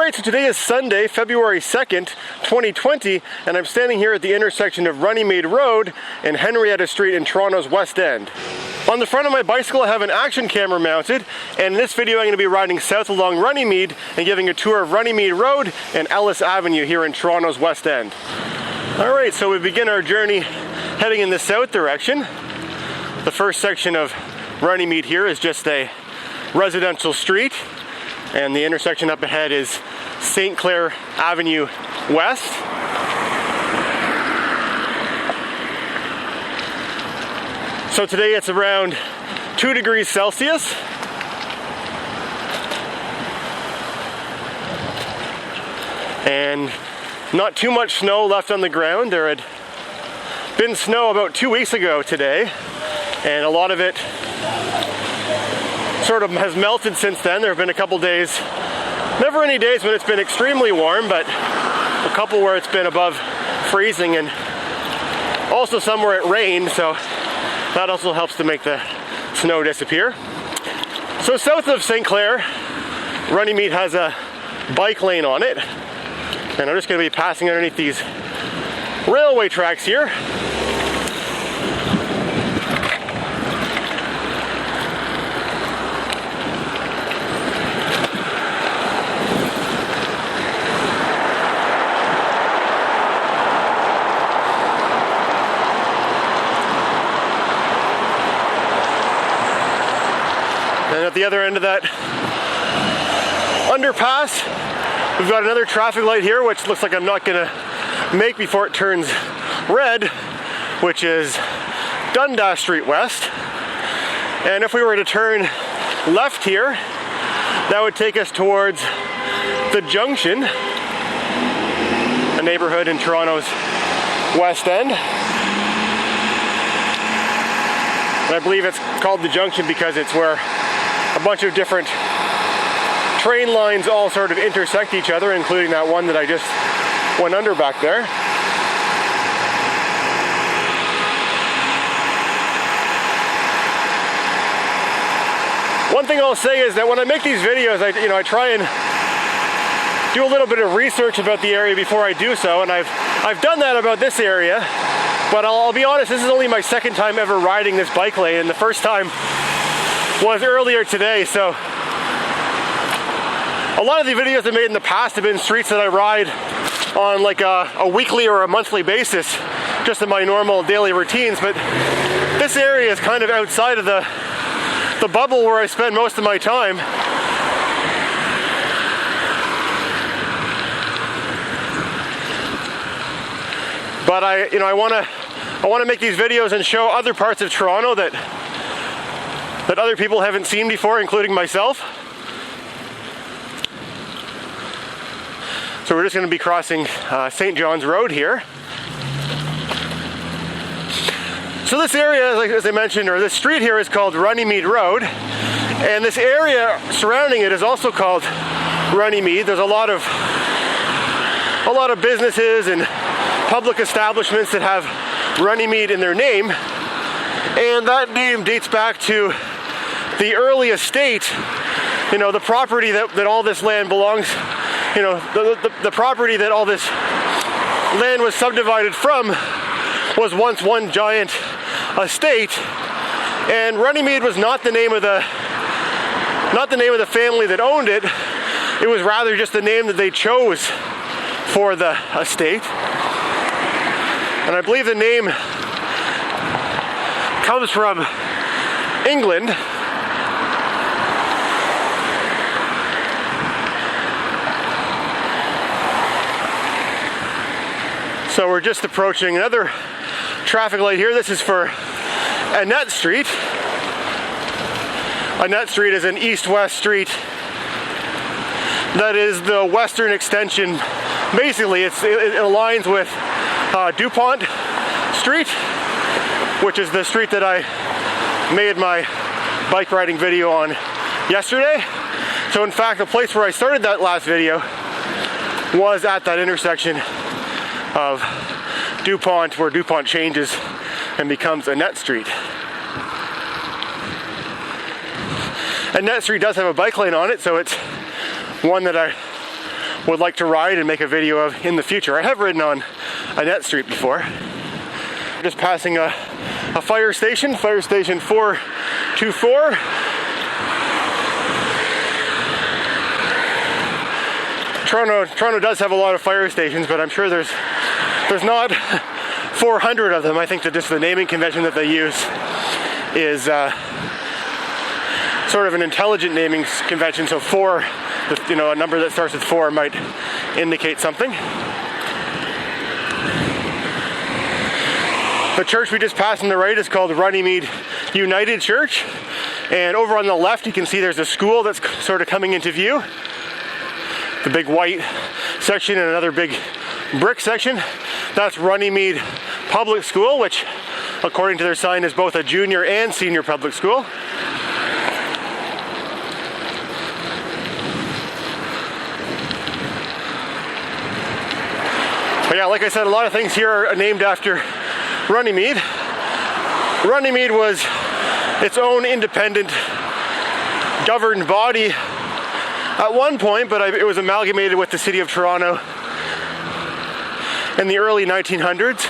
Alright, so today is Sunday, February 2nd, 2020, and I'm standing here at the intersection of Runnymede Road and Henrietta Street in Toronto's West End. On the front of my bicycle I have an action camera mounted, and in this video I'm going to be riding south along Runnymede and giving a tour of Runnymede Road and Ellis Avenue here in Toronto's West End. Alright, so we begin our journey heading in the south direction. The first section of Runnymede here is just a residential street, and the intersection up ahead is St. Clair Avenue West. So today it's around 2 degrees Celsius. And not too much snow left on the ground. There had been snow about 2 weeks ago today, and a lot of it sort of has melted since then. There have been a couple days, never any days when it's been extremely warm, but a couple where it's been above freezing, and also some where it rained, so that also helps to make the snow disappear. So south of St. Clair, Runnymede has a bike lane on it, and I'm just going to be passing underneath these railway tracks here. And at the other end of that underpass, we've got another traffic light here, which looks like I'm not gonna make before it turns red, which is Dundas Street West. And if we were to turn left here, that would take us towards the Junction, a neighborhood in Toronto's West End. And I believe it's called the Junction because it's where a bunch of different train lines all sort of intersect each other, including that one that I just went under back there. One thing I'll say is that when I make these videos, I try and do a little bit of research about the area before I do so, and I've done that about this area, but I'll be honest, this is only my second time ever riding this bike lane, and the first time was earlier today. So a lot of the videos I made in the past have been streets that I ride on like a weekly or a monthly basis, just in my normal daily routines, but this area is kind of outside of the bubble where I spend most of my time. But I want to make these videos and show other parts of Toronto that other people haven't seen before, including myself. So we're just going to be crossing St. John's Road here. So this area, as I mentioned, or this street here is called Runnymede Road, and this area surrounding it is also called Runnymede. There's a lot of businesses and public establishments that have Runnymede in their name, and that name dates back to the early estate, the property that all this land belongs, the property that all this land was subdivided from was once one giant estate, and Runnymede was not the name of the family that owned it. It was rather just the name that they chose for the estate. And I believe the name comes from England. So we're just approaching another traffic light here. This is for Annette Street. Annette Street is an east-west street that is the western extension. Basically, it aligns with DuPont Street, which is the street that I made my bike riding video on yesterday. So in fact, the place where I started that last video was at that intersection of DuPont, where DuPont changes and becomes Annette Street. Annette Street does have a bike lane on it, so it's one that I would like to ride and make a video of in the future. I have ridden on Annette Street before. We're just passing a fire station 424. Toronto does have a lot of fire stations, but I'm sure there's not 400 of them. I think that just the naming convention that they use is sort of an intelligent naming convention. So 4, you know, a number that starts with 4 might indicate something. The church we just passed on the right is called Runnymede United Church. And over on the left you can see there's a school that's sort of coming into view. The big white section and another big brick section. That's Runnymede Public School, which according to their sign is both a junior and senior public school. But yeah, like I said, a lot of things here are named after Runnymede. Runnymede was its own independent governed body at one point, but it was amalgamated with the city of Toronto in the early 1900s.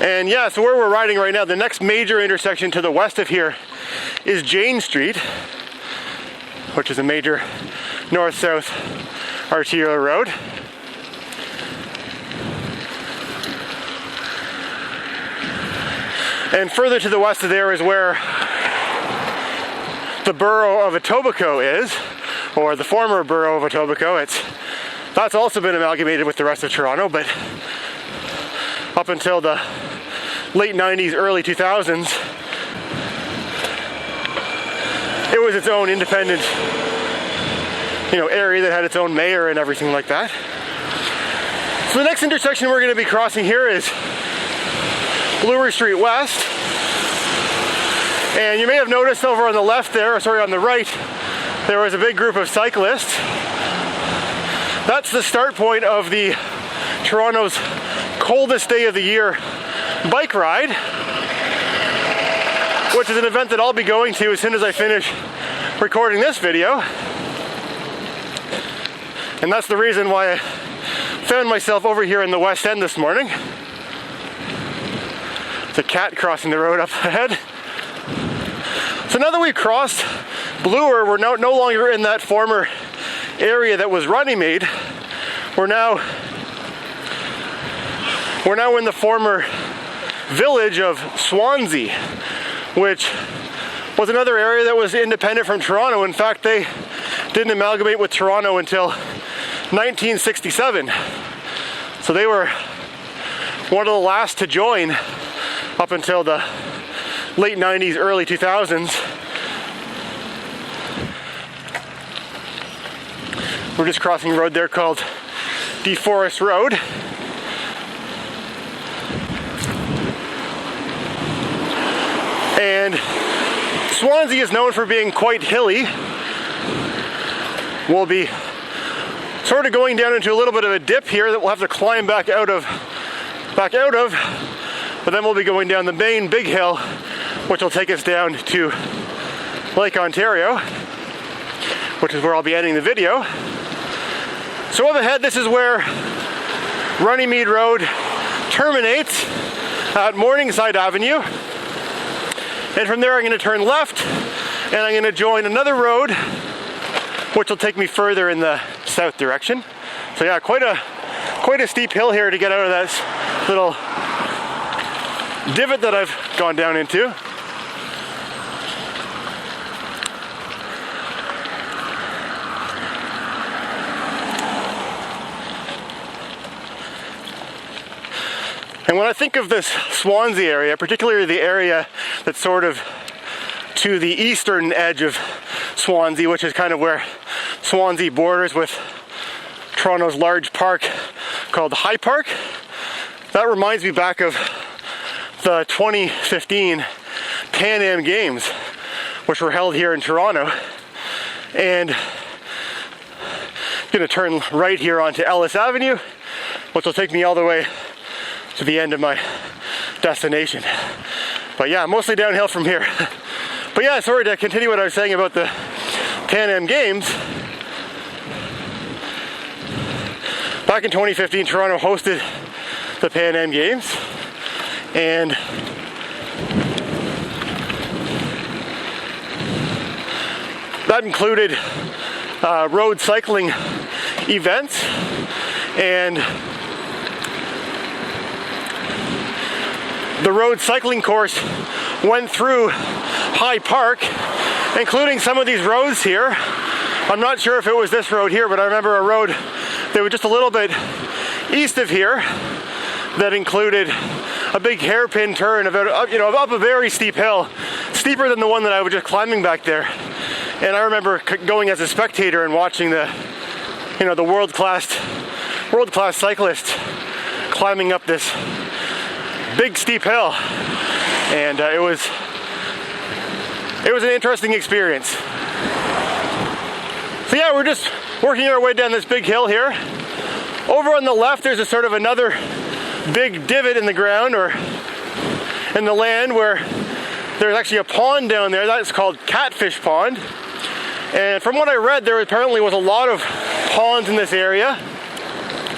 And yeah, so where we're riding right now, the next major intersection to the west of here is Jane Street, which is a major north-south arterial road. And further to the west of there is where the borough of Etobicoke is, or the former borough of Etobicoke. That's also been amalgamated with the rest of Toronto, but up until the late 90s, early 2000s, it was its own independent, you know, area that had its own mayor and everything like that. So the next intersection we're going to be crossing here is Bloor Street West. And you may have noticed over on the left there, or sorry, on the right, there was a big group of cyclists. That's the start point of the Toronto's coldest day of the year bike ride, which is an event that I'll be going to as soon as I finish recording this video. And that's the reason why I found myself over here in the West End this morning. There's a cat crossing the road up ahead. So now that we've crossed Bloor, we're no longer in that former area that was Runnymede. We're now in the former village of Swansea, which was another area that was independent from Toronto. In fact, they didn't amalgamate with Toronto until 1967. So they were one of the last to join up until the late 90s, early 2000s. We're just crossing a road there called DeForest Road. And Swansea is known for being quite hilly. We'll be sort of going down into a little bit of a dip here that we'll have to climb back out of. But then we'll be going down the main big hill, which will take us down to Lake Ontario, which is where I'll be ending the video. So up ahead, this is where Runnymede Road terminates at Morningside Avenue. And from there I'm going to turn left and I'm going to join another road which will take me further in the south direction. So yeah, quite a steep hill here to get out of that little divot that I've gone down into. And when I think of this Swansea area, particularly the area that's sort of to the eastern edge of Swansea, which is kind of where Swansea borders with Toronto's large park called High Park, that reminds me back of the 2015 Pan Am Games, which were held here in Toronto. And I'm going to turn right here onto Ellis Avenue, which will take me all the way to the end of my destination. But yeah, mostly downhill from here. But yeah, sorry to continue what I was saying about the Pan Am Games. Back in 2015, Toronto hosted the Pan Am Games, and that included road cycling events, and the road cycling course went through High Park, including some of these roads here. I'm not sure if it was this road here, but I remember a road that was just a little bit east of here that included a big hairpin turn about, up a very steep hill, steeper than the one that I was just climbing back there. And I remember going as a spectator and watching the world-class cyclist climbing up this big steep hill, and it was an interesting experience. So yeah, we're just working our way down this big hill here. Over on the left, there's a sort of another big divot in the ground or in the land where there's actually a pond down there. That's called Catfish Pond. And from what I read, there apparently was a lot of ponds in this area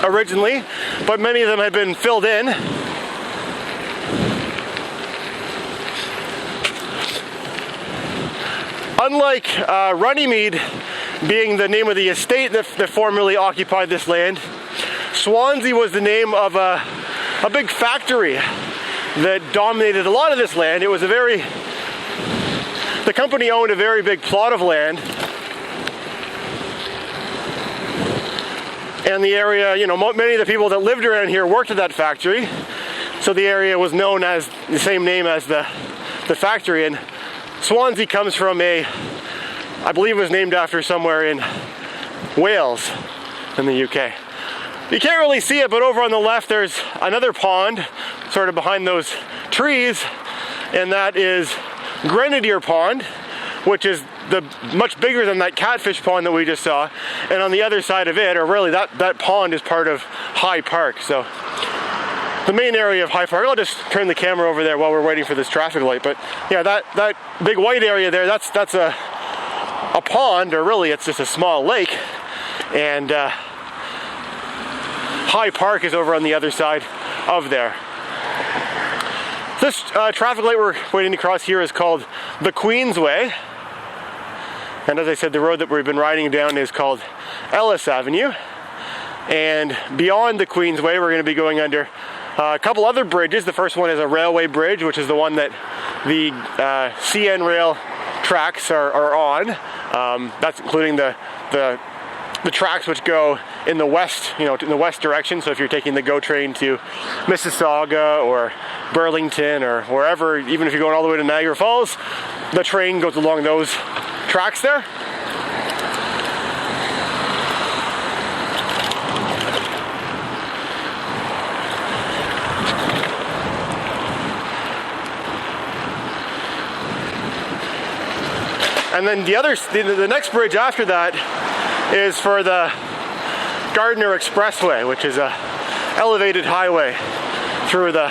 originally, but many of them had been filled in. Unlike Runnymede being the name of the estate that formerly occupied this land, Swansea was the name of a big factory that dominated a lot of this land. It was the company owned a very big plot of land. And the area, many of the people that lived around here worked at that factory. So the area was known as the same name as the factory. And Swansea comes from I believe it was named after somewhere in Wales in the UK. You can't really see it, but over on the left there's another pond sort of behind those trees, and that is Grenadier Pond, which is much bigger than that catfish pond that we just saw. And on the other side of it, or really that pond, is part of High Park. So the main area of High Park, I'll just turn the camera over there while we're waiting for this traffic light. But yeah, that big white area there, that's a pond, or really it's just a small lake. And High Park is over on the other side of there. This traffic light we're waiting to cross here is called the Queensway. And as I said, the road that we've been riding down is called Ellis Avenue. And beyond the Queensway, we're going to be going under a couple other bridges. The first one is a railway bridge, which is the one that the CN Rail tracks are on. That's including the tracks which go in the west, in the west direction. So if you're taking the GO train to Mississauga or Burlington or wherever, even if you're going all the way to Niagara Falls, the train goes along those tracks there. And then the next bridge after that is for the Gardiner Expressway, which is a elevated highway through the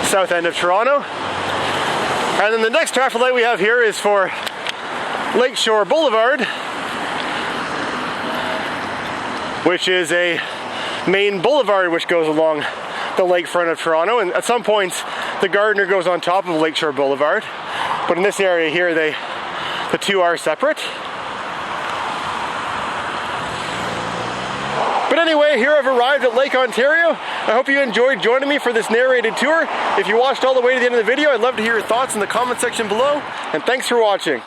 south end of Toronto. And then the next traffic light we have here is for Lakeshore Blvd, which is a main boulevard which goes along the lakefront of Toronto. And at some points, the Gardiner goes on top of Lakeshore Boulevard. But in this area here, the two are separate. But anyway, here I've arrived at Lake Ontario. I hope you enjoyed joining me for this narrated tour. If you watched all the way to the end of the video, I'd love to hear your thoughts in the comment section below. And thanks for watching.